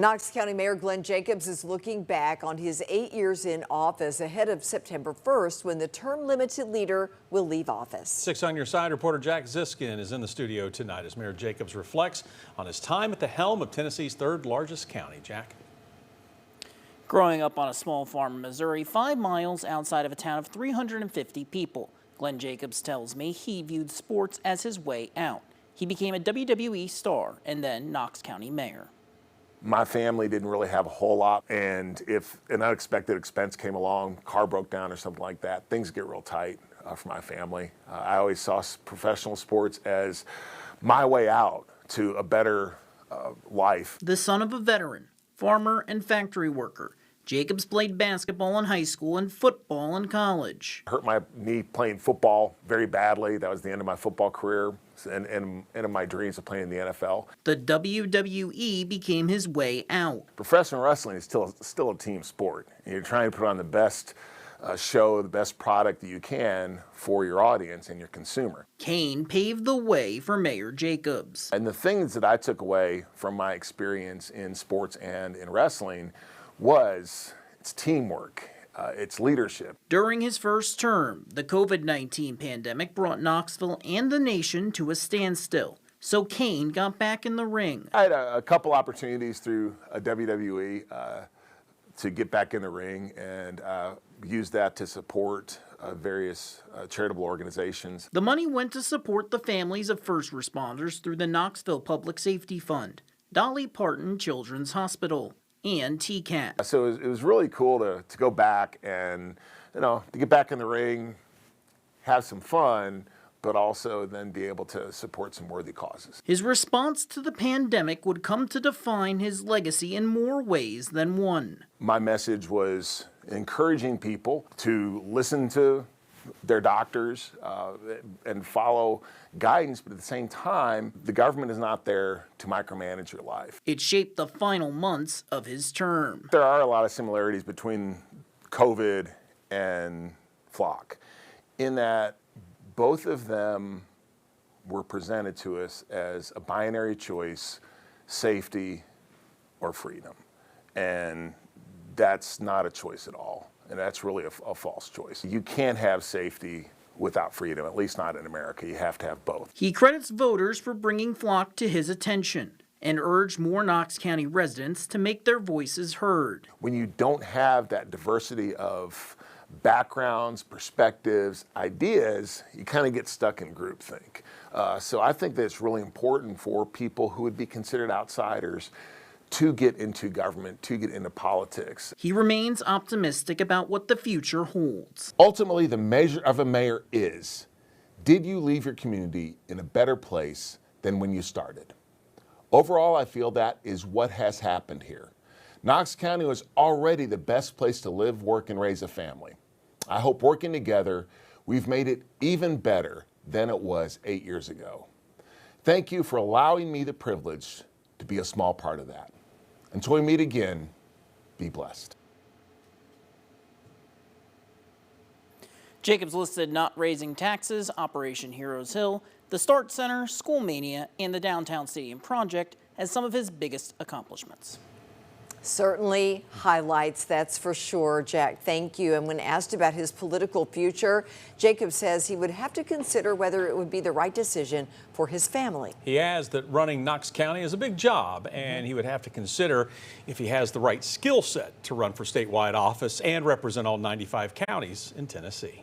Knox County Mayor Glenn Jacobs is looking back on his 8 years in office ahead of September 1st when the term-limited leader will leave office. 6 on your side reporter Jack Ziskin is in the studio tonight as Mayor Jacobs reflects on his time at the helm of Tennessee's third largest county. Jack. Growing up on a small farm in Missouri, 5 miles outside of a town of 350 people, Glenn Jacobs tells me he viewed sports as his way out. He became a WWE star and then Knox County mayor. My family didn't really have a whole lot, and if an unexpected expense came along, car broke down or something like that, things get real tight for my family. I always saw professional sports as my way out to a better life. The son of a veteran, farmer and factory worker, Jacobs played basketball in high school and football in college. I hurt my knee playing football very badly. That was the end of my football career and end of my dreams of playing in the NFL. The WWE became his way out. Professional wrestling is still a team sport. You're trying to put on the best show, the best product that you can for your audience and your consumer. Kane paved the way for Mayor Jacobs. And the things that I took away from my experience in sports and in wrestling was its teamwork, its leadership. During his first term, the COVID-19 pandemic brought Knoxville and the nation to a standstill, so Kane got back in the ring. I had a couple opportunities through WWE to get back in the ring and use that to support various charitable organizations. The money went to support the families of first responders through the Knoxville Public Safety Fund, Dolly Parton Children's Hospital, and TCAT. So it was really cool to go back and, to get back in the ring, have some fun, but also then be able to support some worthy causes. His response to the pandemic would come to define his legacy in more ways than one. My message was encouraging people to listen to their doctors and follow guidance, but at the same time, the government is not there to micromanage your life. It shaped the final months of his term. There are a lot of similarities between COVID and Flock in that both of them were presented to us as a binary choice, safety or freedom. And that's not a choice at all. And that's really a false choice. You can't have safety without freedom, at least not in America. You have to have both. He credits voters for bringing Flock to his attention and urged more Knox County residents to make their voices heard. When you don't have that diversity of backgrounds, perspectives, ideas, you kind of get stuck in groupthink. So I think that it's really important for people who would be considered outsiders to get into government, to get into politics. He remains optimistic about what the future holds. Ultimately, the measure of a mayor is, did you leave your community in a better place than when you started? Overall, I feel that is what has happened here. Knox County was already the best place to live, work, and raise a family. I hope working together, we've made it even better than it was 8 years ago. Thank you for allowing me the privilege to be a small part of that. Until we meet again, be blessed. Jacobs listed not raising taxes, Operation Heroes Hill, the Start Center, School Mania, and the Downtown Stadium project as some of his biggest accomplishments. Certainly highlights, that's for sure, Jack. Thank you. And when asked about his political future, Jacob says he would have to consider whether it would be the right decision for his family. He adds that running Knox County is a big job, and he would have to consider if he has the right skill set to run for statewide office and represent all 95 counties in Tennessee.